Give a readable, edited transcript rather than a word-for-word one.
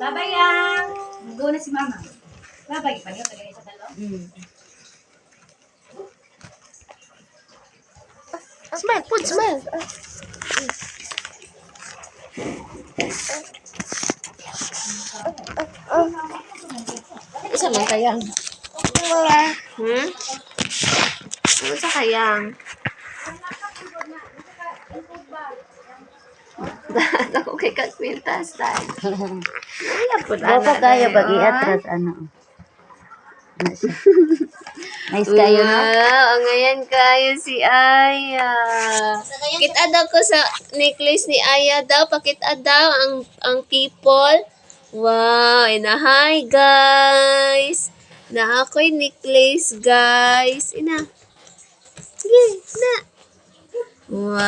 Babay yang. Go na si mama. Babay pa niyo tagay sa dalo. Smile, put smile. Isa lang kayang. Ano sa kayang? Ako kay Katwintas tayo. Boko kayo pag i-atras ano. Nice kayo, no? Wow, ngayon kayo si Aya. Kita daw ko sa necklace ni Aya daw. Pakita daw ang people. Wow, ina hi guys. Na ako'y necklace guys. Ina. Sige, ina. Wow.